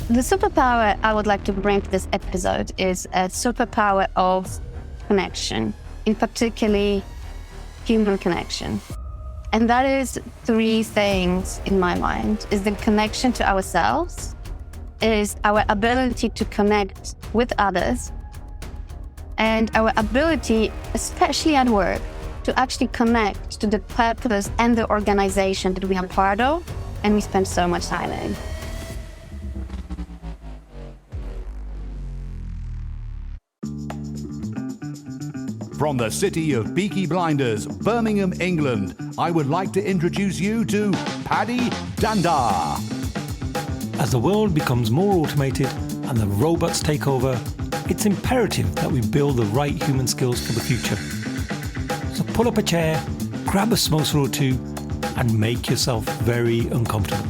The superpower I would like to bring to this episode is a superpower of connection, in particularly human connection. And that is three things in my mind: is the connection to ourselves, is our ability to connect with others, and our ability, especially at work, to actually connect to the purpose and the organization that we are part of and we spend so much time in. From the city of Peaky Blinders, Birmingham, England, I would like to introduce you to Paddy Dhanda. As the world becomes more automated and the robots take over, it's imperative that we build the right human skills for the future. So pull up a chair, grab a samosa or two, and make yourself very uncomfortable.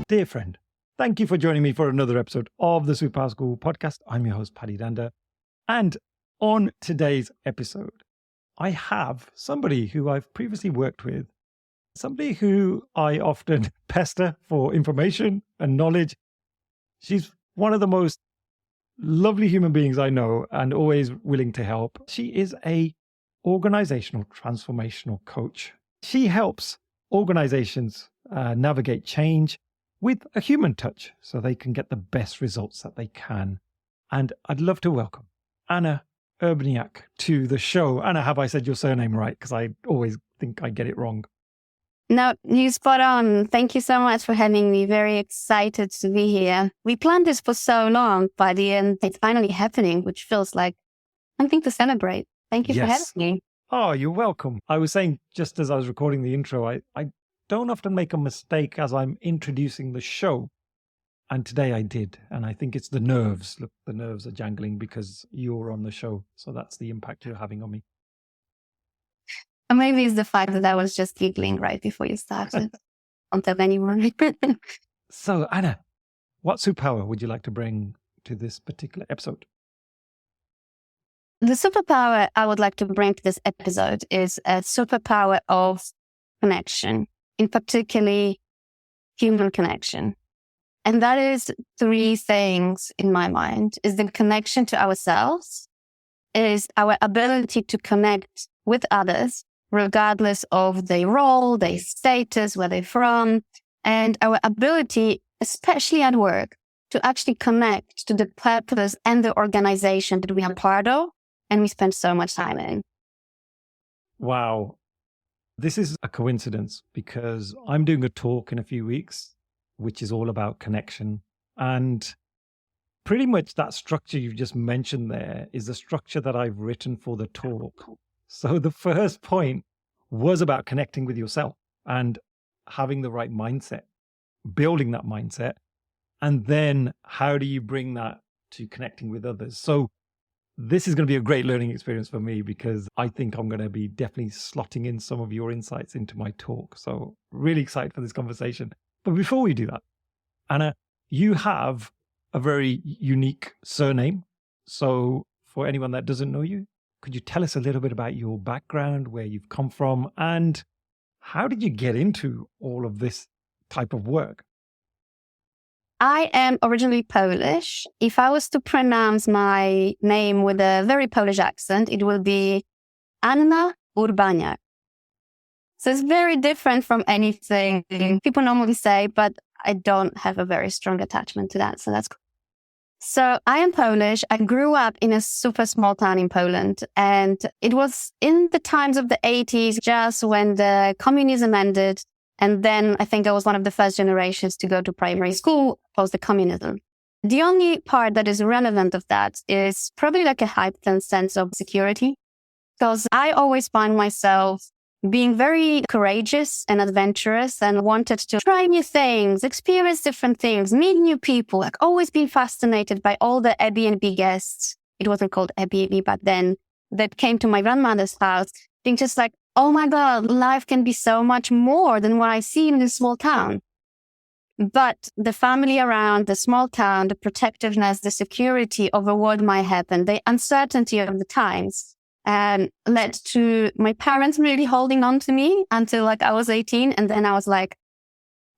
Dear friend, thank you for joining me for another episode of the Superpower School podcast. I'm your host, Paddy Dhanda. And on today's episode, I have somebody who I've previously worked with, somebody who I often pester for information and knowledge. She's one of the most lovely human beings I know and always willing to help. She is a organizational transformational coach. She helps organizations navigate change with a human touch so they can get the best results that they can. And I'd love to welcome Anna Urbaniak to the show. Anna, have I said your surname right? Because I always think I get it wrong. No, you spot on. Thank you so much for having me. Very excited to be here. We planned this for so long, Paddy, and it's finally happening, which feels like something to celebrate. Thank you for having me. Oh, you're welcome. I was saying just as I was recording the intro, I don't often make a mistake as I'm introducing the show. And today I did. And I think it's the nerves. Look, the nerves are jangling because you're on the show. So that's the impact you're having on me. Or maybe it's the fact that I was just giggling right before you started. Don't tell anyone. So, Anna, what superpower would you like to bring to this particular episode? The superpower I would like to bring to this episode is a superpower of connection, in particularly human connection. And that is three things in my mind: is the connection to ourselves, is our ability to connect with others, regardless of their role, their status, where they're from, and our ability, especially at work, to actually connect to the purpose and the organization that we are part of and we spend so much time in. Wow. This is a coincidence because I'm doing a talk in a few weeks, which is all about connection. And pretty much that structure you've just mentioned there is the structure that I've written for the talk. So the first point was about connecting with yourself and having the right mindset, building that mindset. And then how do you bring that to connecting with others? So this is going to be a great learning experience for me because I think I'm going to be definitely slotting in some of your insights into my talk. So really excited for this conversation. But before we do that, Anna, you have a very unique surname. So for anyone that doesn't know you, could you tell us a little bit about your background, where you've come from, and how did you get into all of this type of work? I am originally Polish. If I was to pronounce my name with a very Polish accent, it will be Anna Urbaniak. So it's very different from anything people normally say, but I don't have a very strong attachment to that. So that's cool. So I am Polish. I grew up in a super small town in Poland, and it was in the times of the 80s, just when the communism ended. And then I think I was one of the first generations to go to primary school post the communism. The only part that is relevant of that is probably like a heightened sense of security, because I always find myself being very courageous and adventurous and wanted to try new things, experience different things, meet new people, like always been fascinated by all the Airbnb guests. It wasn't called Airbnb back then, that came to my grandmother's house, being just like, oh my God, life can be so much more than what I see in this small town. But the family around, the small town, the protectiveness, the security over what might happen, the uncertainty of the times, led to my parents really holding on to me until like I was 18. And then I was like,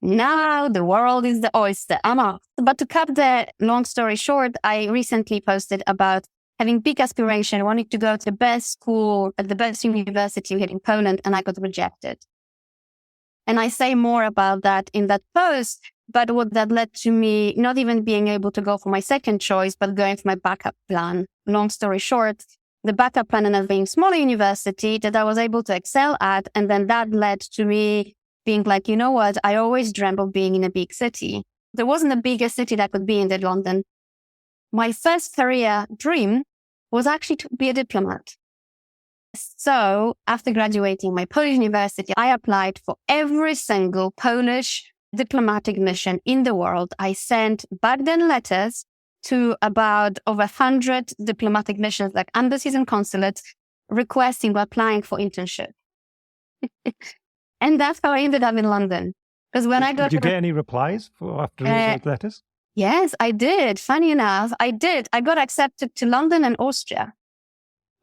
Now the world is the oyster. I'm off. But to cut the long story short, I recently posted about having big aspiration, wanting to go to the best school at the best university here in Poland, and I got rejected. And I say more about that in that post, but what that led to me not even being able to go for my second choice, but going for my backup plan. Long story short, the backup plan ended up being a smaller university that I was able to excel at. And then that led to me being like, you know what? I always dreamt of being in a big city. There wasn't a bigger city that could be in than London. My first career dream was actually to be a diplomat. So after graduating my Polish university, I applied for every single Polish diplomatic mission in the world. I sent back then letters to about over 100 diplomatic missions like embassies and consulates requesting or applying for internship. And that's how I ended up in London. Because when I got Did you get any replies after all those letters? Yes, I did. Funny enough, I did. I got accepted to London and Austria.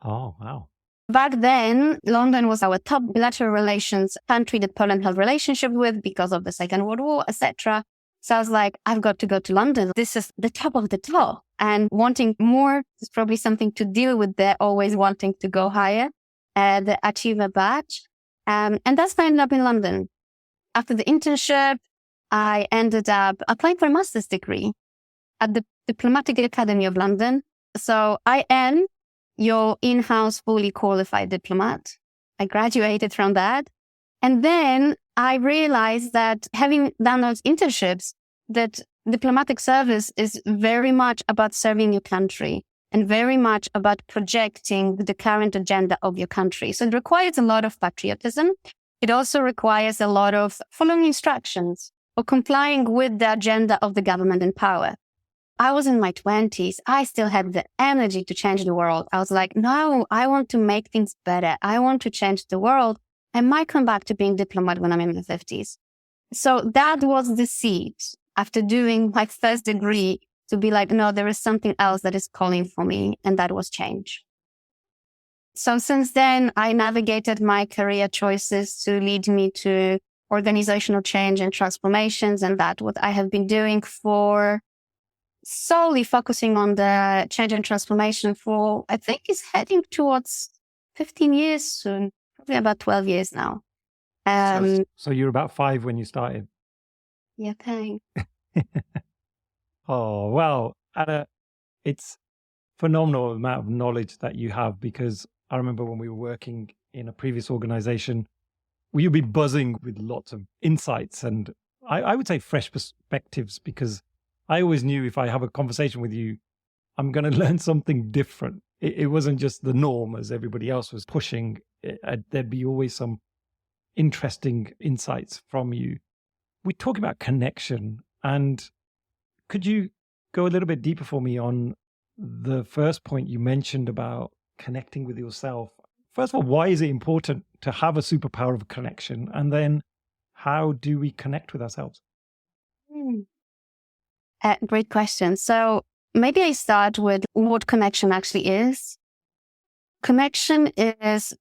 Oh, wow. Back then, London was our top bilateral relations country that Poland had a relationship with because of the Second World War, etc. So I was like, I've got to go to London. This is the top of the top. And wanting more is probably something to deal with there, always wanting to go higher, the Achiever badge. And that's how I ended up in London. After the internship, I ended up applying for a master's degree at the Diplomatic Academy of London. So I am your in-house fully qualified diplomat. I graduated from that. And then I realized that having done those internships, that diplomatic service is very much about serving your country and very much about projecting the current agenda of your country. So it requires a lot of patriotism. It also requires a lot of following instructions or complying with the agenda of the government in power. I was in my 20s. I still had the energy to change the world. I was like, no, I want to make things better. I want to change the world. I might come back to being diplomat when I'm in my 50s. So that was the seed after doing my first degree to be like, no, there is something else that is calling for me. And that was change. So since then, I navigated my career choices to lead me to organizational change and transformations. And that's what I have been doing for solely focusing on the change and transformation for, I think it's heading towards 15 years soon, probably about 12 years now. So you're about 5 when you started? Yeah, thanks. Oh, well, Anna, it's phenomenal amount of knowledge that you have, because I remember when we were working in a previous organization, you'd be buzzing with lots of insights and I would say fresh perspectives, because I always knew if I have a conversation with you, I'm going to learn something different. It wasn't just the norm as everybody else was pushing. There'd be always some interesting insights from you. We're talking about connection, and could you go a little bit deeper for me on the first point you mentioned about connecting with yourself? First of all, why is it important to have a superpower of connection? And then how do we connect with ourselves? Great question. So maybe I start with what connection actually is. Connection is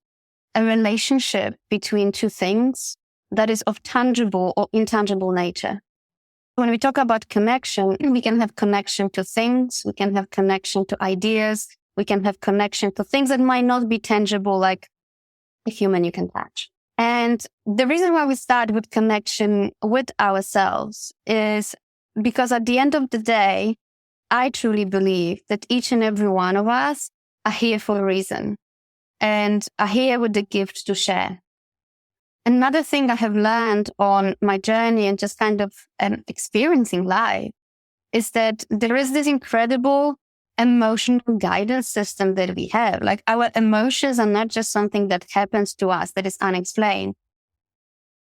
a relationship between two things that is of tangible or intangible nature. When we talk about connection, we can have connection to things, we can have connection to ideas, we can have connection to things that might not be tangible, like a human you can touch. And the reason why we start with connection with ourselves is because at the end of the day, I truly believe that each and every one of us are here for a reason and are here with the gift to share. Another thing I have learned on my journey and just kind of experiencing life is that there is this incredible emotional guidance system that we have. Like, our emotions are not just something that happens to us that is unexplained,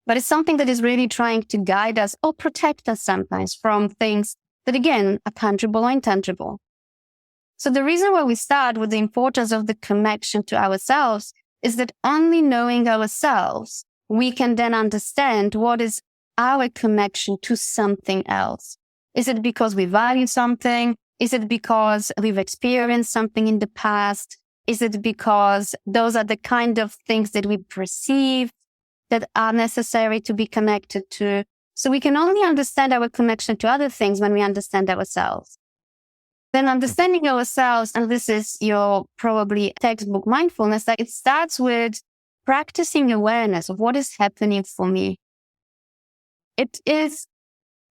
but it's something that is really trying to guide us or protect us sometimes from things that, again, are tangible or intangible. So the reason why we start with the importance of the connection to ourselves is that only knowing ourselves, we can then understand what is our connection to something else. Is it because we value something? Is it because we've experienced something in the past? Is it because those are the kind of things that we perceive that are necessary to be connected to? So we can only understand our connection to other things when we understand ourselves. Then understanding ourselves, and this is your probably textbook mindfulness, that it starts with practicing awareness of what is happening for me. It is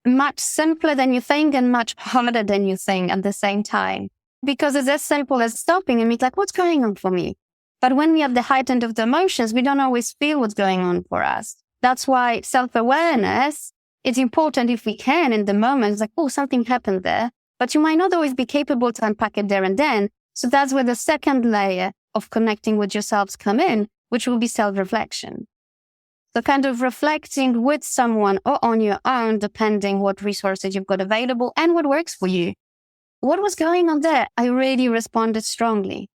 much simpler than you think and much harder than you think at the same time. Because it's as simple as stopping and be like, what's going on for me? But when we have the heightened of the emotions, we don't always feel what's going on for us. That's why self-awareness is important if we can in the moment. It's like, oh, something happened there. But you might not always be capable to unpack it there and then. So that's where the second layer of connecting with yourselves come in, which will be self-reflection. So kind of reflecting with someone or on your own, depending what resources you've got available and what works for you. What was going on there? I really responded strongly.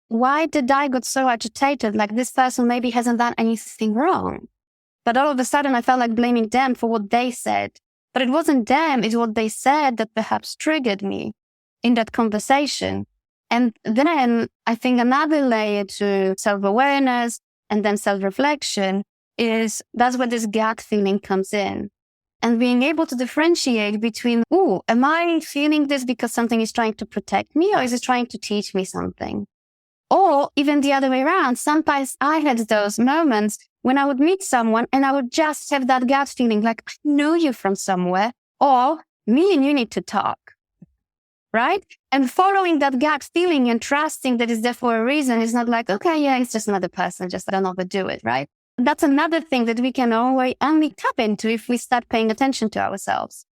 Why did I get so agitated? Like this person maybe hasn't done anything wrong. But all of a sudden I felt like blaming them for what they said. But it wasn't them, it's what they said that perhaps triggered me in that conversation. And then I think another layer to self-awareness and then self-reflection is that's where this gut feeling comes in. And being able to differentiate between, am I feeling this because something is trying to protect me or is it trying to teach me something? Or even the other way around. Sometimes I had those moments when I would meet someone and I would just have that gut feeling like, I know you from somewhere, or me and you need to talk, right? And following that gut feeling and trusting that it's there for a reason is not like, okay, yeah, it's just another person, just don't overdo it, right? That's another thing that we can always only tap into if we start paying attention to ourselves.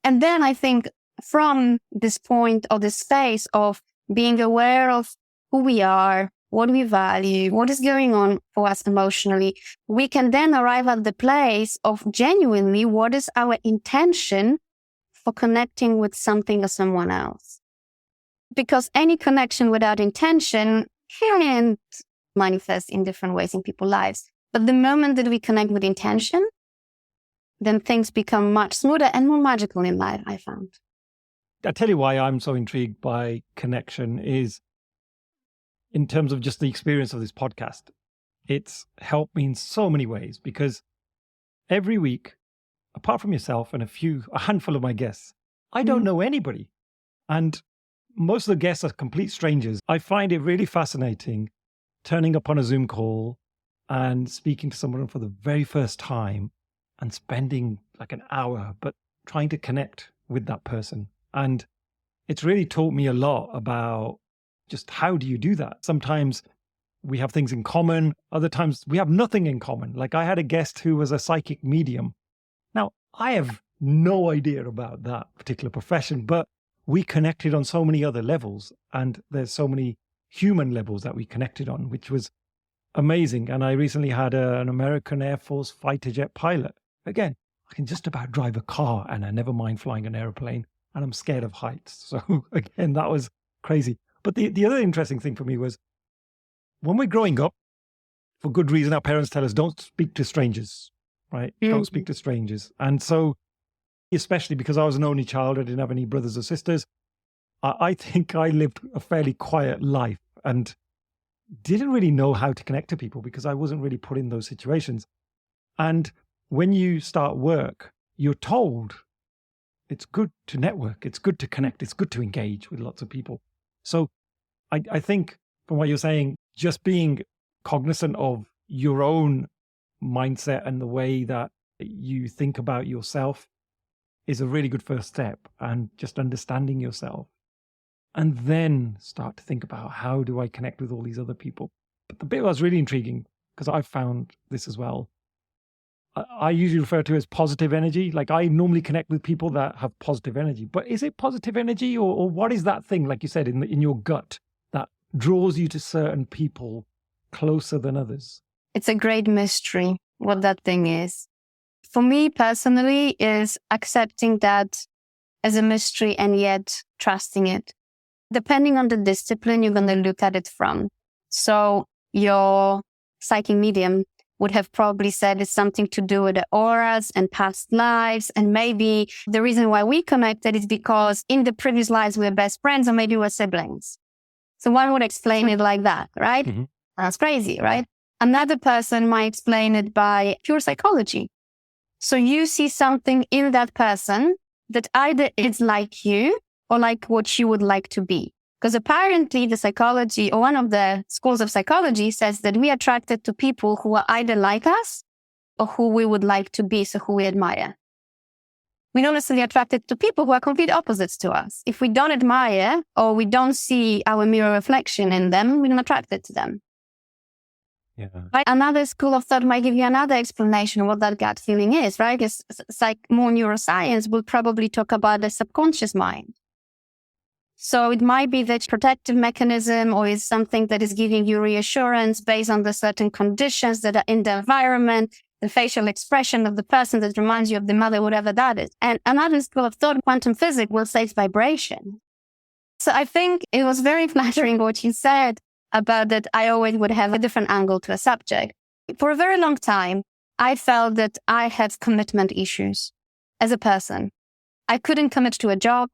And then I think from this point or this space of being aware of who we are, what we value, what is going on for us emotionally, we can then arrive at the place of genuinely what is our intention for connecting with something or someone else. Because any connection without intention can manifest in different ways in people's lives. But the moment that we connect with intention, then things become much smoother and more magical in life, I found. I tell you why I'm so intrigued by connection is in terms of just the experience of this podcast. It's helped me in so many ways because every week, apart from yourself and a handful of my guests, I don't know anybody. And most of the guests are complete strangers. I find it really fascinating turning up on a Zoom call and speaking to someone for the very first time and spending like an hour, but trying to connect with that person. And it's really taught me a lot about just how do you do that? Sometimes we have things in common. Other times we have nothing in common. Like I had a guest who was a psychic medium. Now, I have no idea about that particular profession, but we connected on so many other levels. And there's so many human levels that we connected on, which was amazing. And I recently had an American Air Force fighter jet pilot. Again, I can just about drive a car and I never mind flying an airplane. And I'm scared of heights. So again, that was crazy. But the other interesting thing for me was when we're growing up, for good reason, our parents tell us don't speak to strangers, right? Mm-hmm. Don't speak to strangers. And so, especially because I was an only child, I didn't have any brothers or sisters, I think I lived a fairly quiet life and didn't really know how to connect to people because I wasn't really put in those situations. And when you start work, you're told it's good to network, it's good to connect, it's good to engage with lots of people. So I think from what you're saying, just being cognizant of your own mindset and the way that you think about yourself is a really good first step, and just understanding yourself. And then start to think about how do I connect with all these other people. But the bit that was really intriguing, because I've found this as well, I usually refer to it as positive energy. Like I normally connect with people that have positive energy. But is it positive energy or what is that thing, like you said, in your gut that draws you to certain people closer than others? It's a great mystery what that thing is. For me personally is accepting that as a mystery and yet trusting it. Depending on the discipline you're going to look at it from. So your psychic medium would have probably said it's something to do with the auras and past lives. And maybe the reason why we connected is because in the previous lives we were best friends or maybe we're siblings. So one would explain it like that, right? Mm-hmm. That's crazy, right? Another person might explain it by pure psychology. So you see something in that person that either is like you or like what you would like to be. Because apparently the psychology, or one of the schools of psychology, says that we are attracted to people who are either like us or who we would like to be, so who we admire. We're not necessarily attracted to people who are complete opposites to us. If we don't admire or we don't see our mirror reflection in them, we're not attracted to them. Yeah. Right? Another school of thought might give you another explanation of what that gut feeling is, right? It's like more neuroscience will probably talk about the subconscious mind. So it might be that protective mechanism, or is something that is giving you reassurance based on the certain conditions that are in the environment, the facial expression of the person that reminds you of the mother, whatever that is. And another school of thought, quantum physics, will say it's vibration. So I think it was very flattering what you said about that I always would have a different angle to a subject. For a very long time, I felt that I had commitment issues as a person. I couldn't commit to a job.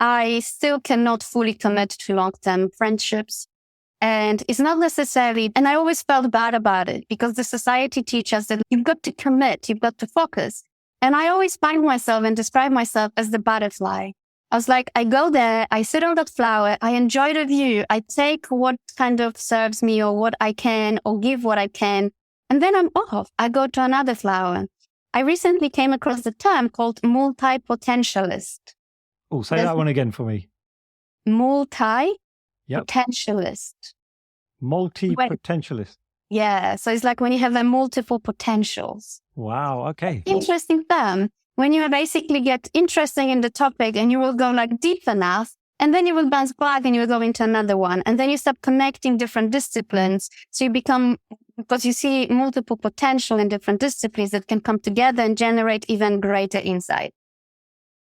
I still cannot fully commit to long-term friendships. And it's not necessarily, and I always felt bad about it because the society teaches us that you've got to commit, you've got to focus. And I always find myself and describe myself as the butterfly. I was like, I go there, I sit on that flower, I enjoy the view, I take what kind of serves me or what I can or give what I can, and then I'm off. I go to another flower. I recently came across the term called multi-potentialist. Oh, say that one again for me. Multi-potentialist. Multi-potentialist. Yeah, so it's like when you have multiple potentials. Wow, okay. Interesting term. When you basically get interested in the topic and you will go like deep enough, and then you will bounce back and you will go into another one. And then you start connecting different disciplines. So you become, because you see multiple potential in different disciplines that can come together and generate even greater insight.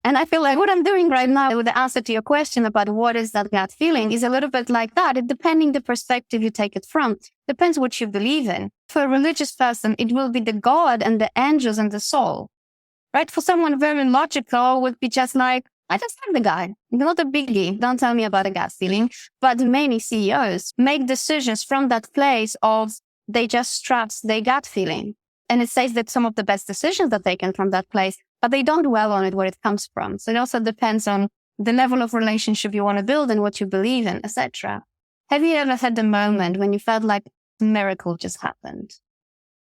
And I feel like what I'm doing right now with the answer to your question about what is that gut feeling is a little bit like that. It depending the perspective you take it from, depends what you believe in. For a religious person, it will be the God and the angels and the soul. Right? For someone very logical would be just like, I just like the guy. Not a biggie. Don't tell me about a gut feeling. But many CEOs make decisions from that place of they just trust their gut feeling. And it says that some of the best decisions are taken from that place, but they don't dwell on it where it comes from. So it also depends on the level of relationship you want to build and what you believe in, etc. Have you ever had the moment when you felt like a miracle just happened?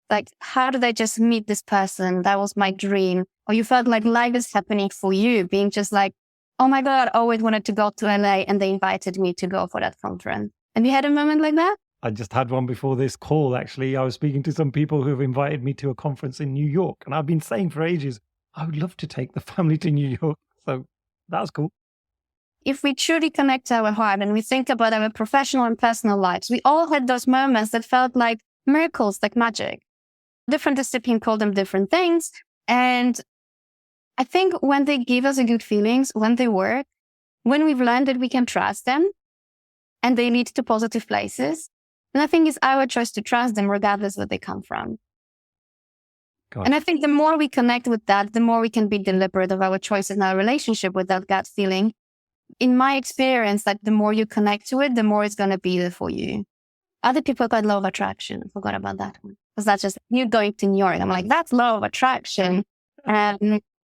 Like, how did I just meet this person? That was my dream. Or you felt like life is happening for you, being just like, oh my God, I always wanted to go to LA and they invited me to go for that conference. Have you had a moment like that? I just had one before this call, actually. I was speaking to some people who have invited me to a conference in New York. And I've been saying for ages, I would love to take the family to New York. So that was cool. If we truly connect to our heart and we think about our professional and personal lives, we all had those moments that felt like miracles, like magic. Different disciplines call them different things. And I think when they give us a good feelings, when they work, when we've learned that we can trust them and they lead to positive places, then I think it's our choice to trust them regardless where they come from. And I think the more we connect with that, the more we can be deliberate of our choices and our relationship with that gut feeling. In my experience, like the more you connect to it, the more it's going to be there for you. Other people got law of attraction. I forgot about that one. Because that's just you going to New York. I'm like, that's law of attraction,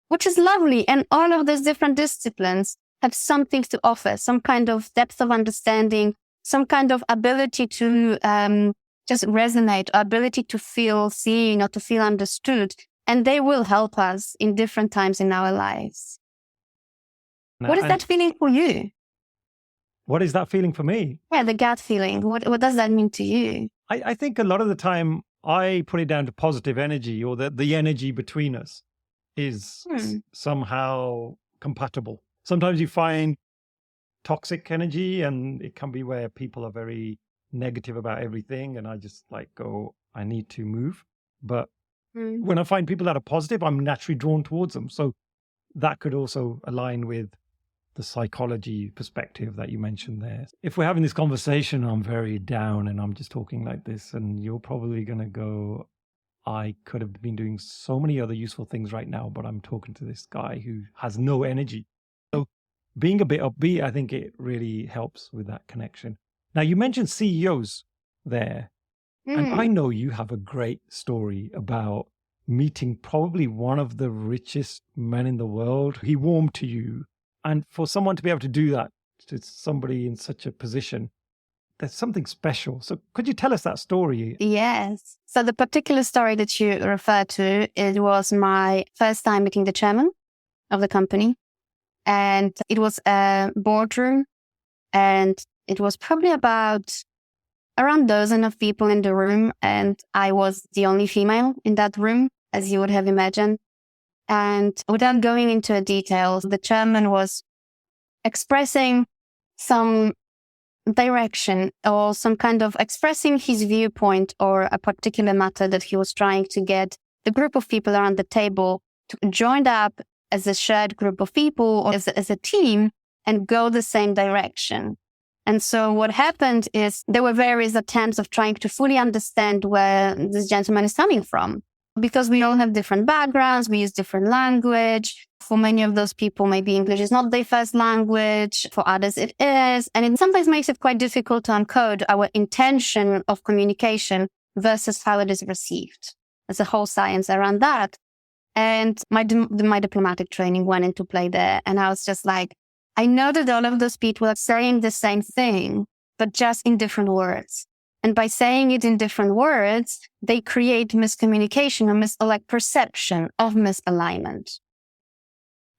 which is lovely. And all of those different disciplines have something to offer, some kind of depth of understanding, some kind of ability to just resonate, ability to feel seen or to feel understood. And they will help us in different times in our lives. What is that feeling for you? What is that feeling for me? Yeah, the gut feeling. What does that mean to you? I think a lot of the time I put it down to positive energy, or that the energy between us is somehow compatible. Sometimes you find toxic energy, and it can be where people are very negative about everything. And I just like go, I need to move. But when I find people that are positive, I'm naturally drawn towards them. So that could also align with the psychology perspective that you mentioned there. If we're having this conversation, I'm very down and I'm just talking like this, and you're probably going to go, I could have been doing so many other useful things right now, but I'm talking to this guy who has no energy. So being a bit upbeat, I think it really helps with that connection. Now, you mentioned CEOs there, and I know you have a great story about meeting probably one of the richest men in the world. He warmed to you. And for someone to be able to do that to somebody in such a position, there's something special. So could you tell us that story? Yes. So the particular story that you refer to, it was my first time meeting the chairman of the company. And it was a boardroom. And it was probably around a dozen of people in the room. And I was the only female in that room, as you would have imagined. And without going into details, the chairman was expressing some direction or some kind of expressing his viewpoint or a particular matter that he was trying to get the group of people around the table to join up as a shared group of people or as a team and go the same direction. And so what happened is there were various attempts of trying to fully understand where this gentleman is coming from. Because we all have different backgrounds, we use different language. For many of those people, maybe English is not their first language. For others, it is. And it sometimes makes it quite difficult to encode our intention of communication versus how it is received. There's a whole science around that. And my diplomatic training went into play there. And I was just like, I know that all of those people are saying the same thing, but just in different words. And by saying it in different words, they create miscommunication or perception of misalignment,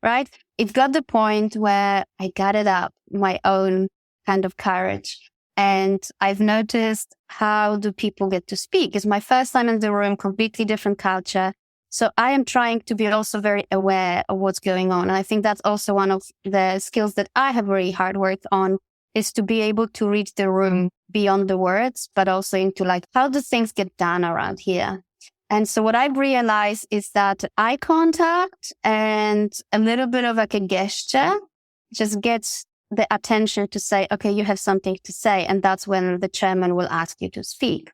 right? It got the point where I gathered up my own kind of courage. And I've noticed how do people get to speak. It's my first time in the room, completely different culture. So I am trying to be also very aware of what's going on. And I think that's also one of the skills that I have really hard worked on, is to be able to read the room beyond the words, but also into how do things get done around here? And so what I've realized is that eye contact and a little bit of a gesture just gets the attention to say, okay, you have something to say. And that's when the chairman will ask you to speak.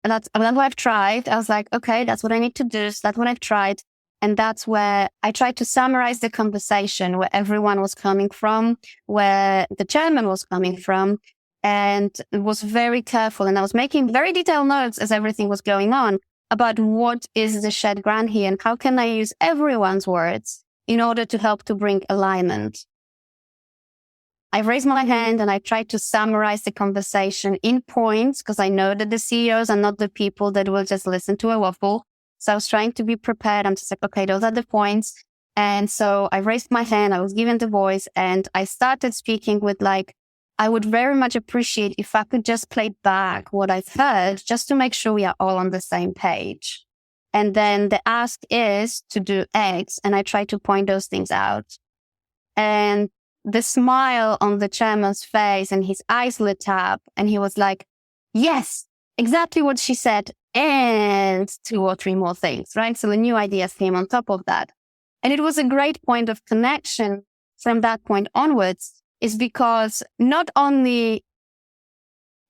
And that's what I've tried. I was like, okay, that's what I need to do. So that's what I've tried. And that's where I tried to summarize the conversation, where everyone was coming from, where the chairman was coming from, and was very careful. And I was making very detailed notes as everything was going on about what is the shared ground here and how can I use everyone's words in order to help to bring alignment. I raised my hand and I tried to summarize the conversation in points because I know that the CEOs are not the people that will just listen to a waffle. So I was trying to be prepared. I'm just like, okay, those are the points. And so I raised my hand, I was given the voice, and I started speaking with I would very much appreciate if I could just play back what I've heard just to make sure we are all on the same page. And then the ask is to do X, and I try to point those things out. And the smile on the chairman's face and his eyes lit up, and he was like, yes, exactly what she said. And 2 or 3 more things, right? So the new ideas came on top of that. And it was a great point of connection from that point onwards, is because not only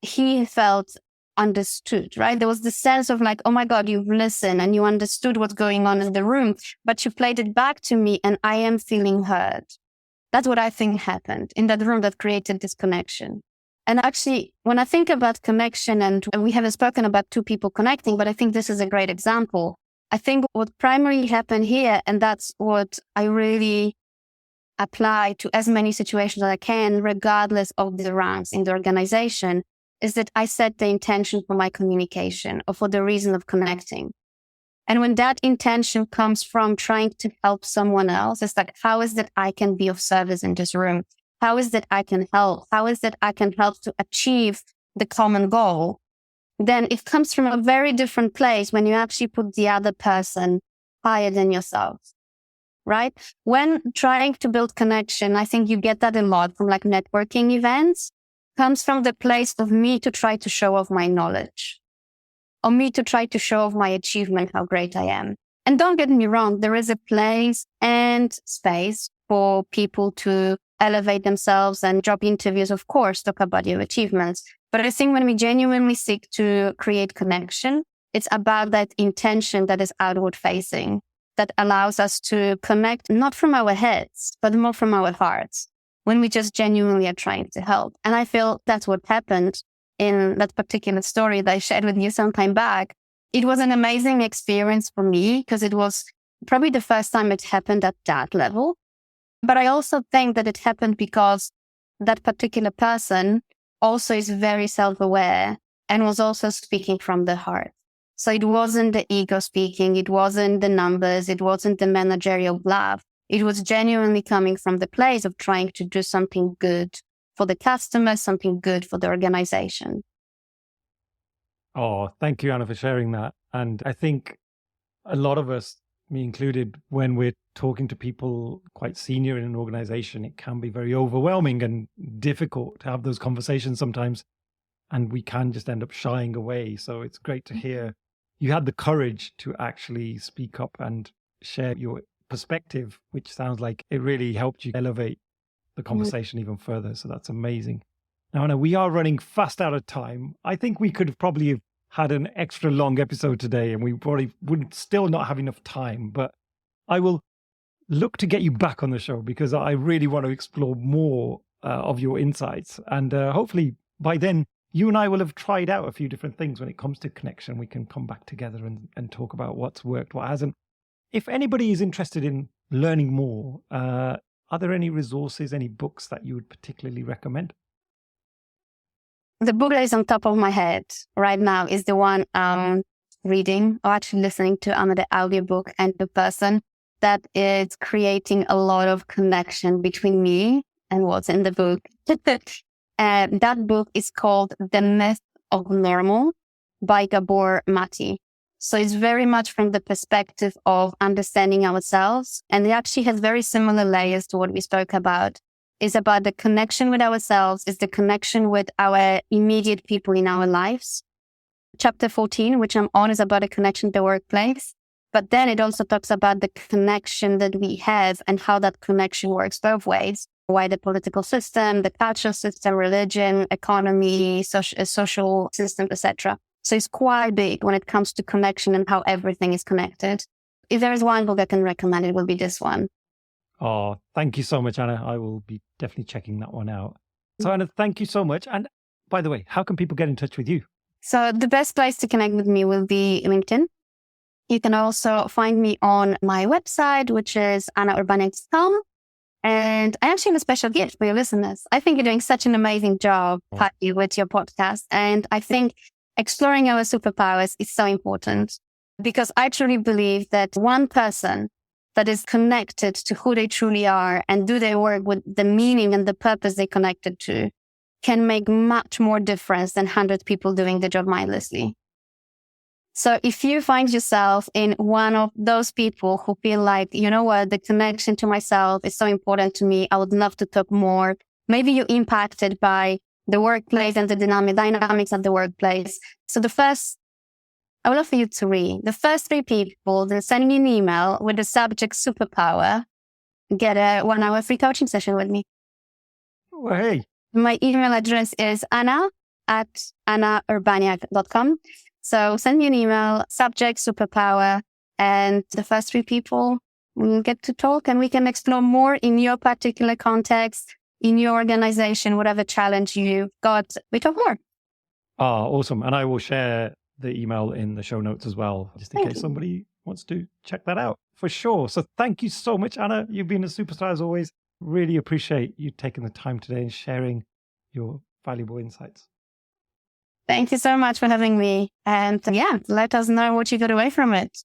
he felt understood, right? There was the sense of oh my God, you've listened and you understood what's going on in the room, but you played it back to me and I am feeling heard. That's what I think happened in that room that created this connection. And actually, when I think about connection, and we haven't spoken about 2 people connecting, but I think this is a great example. I think what primarily happened here, and that's what I really apply to as many situations as I can, regardless of the ranks in the organization, is that I set the intention for my communication or for the reason of connecting. And when that intention comes from trying to help someone else, it's how is that I can be of service in this room? How is that I can help? How is that I can help to achieve the common goal? Then it comes from a very different place when you actually put the other person higher than yourself, right? When trying to build connection, I think you get that a lot from networking events, comes from the place of me to try to show off my knowledge or me to try to show off my achievement, how great I am. And don't get me wrong, there is a place and space for people to elevate themselves, and job interviews, of course, talk about your achievements. But I think when we genuinely seek to create connection, it's about that intention that is outward facing, that allows us to connect not from our heads, but more from our hearts, when we just genuinely are trying to help. And I feel that's what happened in that particular story that I shared with you some time back, It was an amazing experience for me because it was probably the first time it happened at that level. But I also think that it happened because that particular person also is very self-aware and was also speaking from the heart. So it wasn't the ego speaking. It wasn't the numbers. It wasn't the managerial bluff. It was genuinely coming from the place of trying to do something good for the customer, something good for the organization. Oh, thank you, Anna, for sharing that. And I think a lot of us, me included, when we're talking to people quite senior in an organization, it can be very overwhelming and difficult to have those conversations sometimes. And we can just end up shying away. So it's great to hear you had the courage to actually speak up and share your perspective, which sounds like it really helped you elevate the conversation even further. So that's amazing. Now, Anna, we are running fast out of time. I think we could have probably had an extra long episode today and we probably would still not have enough time, but I will look to get you back on the show because I really want to explore more of your insights. And hopefully by then, you and I will have tried out a few different things when it comes to connection. We can come back together and talk about what's worked, what hasn't. If anybody is interested in learning more, are there any resources, any books that you would particularly recommend? The book that is on top of my head right now is the one I'm reading or actually listening to another audiobook, and the person that is creating a lot of connection between me and what's in the book. That book is called The Myth of Normal by Gabor Mati. So it's very much from the perspective of understanding ourselves. And it actually has very similar layers to what we spoke about. It's about the connection with ourselves, it's the connection with our immediate people in our lives. Chapter 14, which I'm on, is about the connection to the workplace. But then it also talks about the connection that we have and how that connection works both ways. Why the political system, the cultural system, religion, economy, social system, etc. So it's quite big when it comes to connection and how everything is connected. If there is one book I can recommend, it will be this one. Oh, thank you so much, Anna. I will be definitely checking that one out. So, Anna, thank you so much. And by the way, how can people get in touch with you? So the best place to connect with me will be LinkedIn. You can also find me on my website, which is annaurbaniak.com. And I actually have a special gift for your listeners. I think you're doing such an amazing job, Paddy, with your podcast. And I think exploring our superpowers is so important because I truly believe that one person that is connected to who they truly are and do their work with the meaning and the purpose they connected to can make much more difference than 100 people doing the job mindlessly. So if you find yourself in one of those people who feel like, you know what, the connection to myself is so important to me, I would love to talk more. Maybe you're impacted by the workplace and the dynamics of the workplace. So I would love for you to read. The first 3 people that send me an email with the subject superpower get a 1-hour free coaching session with me. Well, hey. My email address is anna@annaurbaniak.com. So send me an email, subject superpower, and the first 3 people will get to talk and we can explore more in your particular context, in your organization, whatever challenge you've got. We talk more. Oh, awesome. And I will share the email in the show notes as well, just in case somebody wants to check that out for sure. So thank you so much, Anna. You've been a superstar as always. Really appreciate you taking the time today and sharing your valuable insights. Thank you so much for having me. And let us know what you got away from it.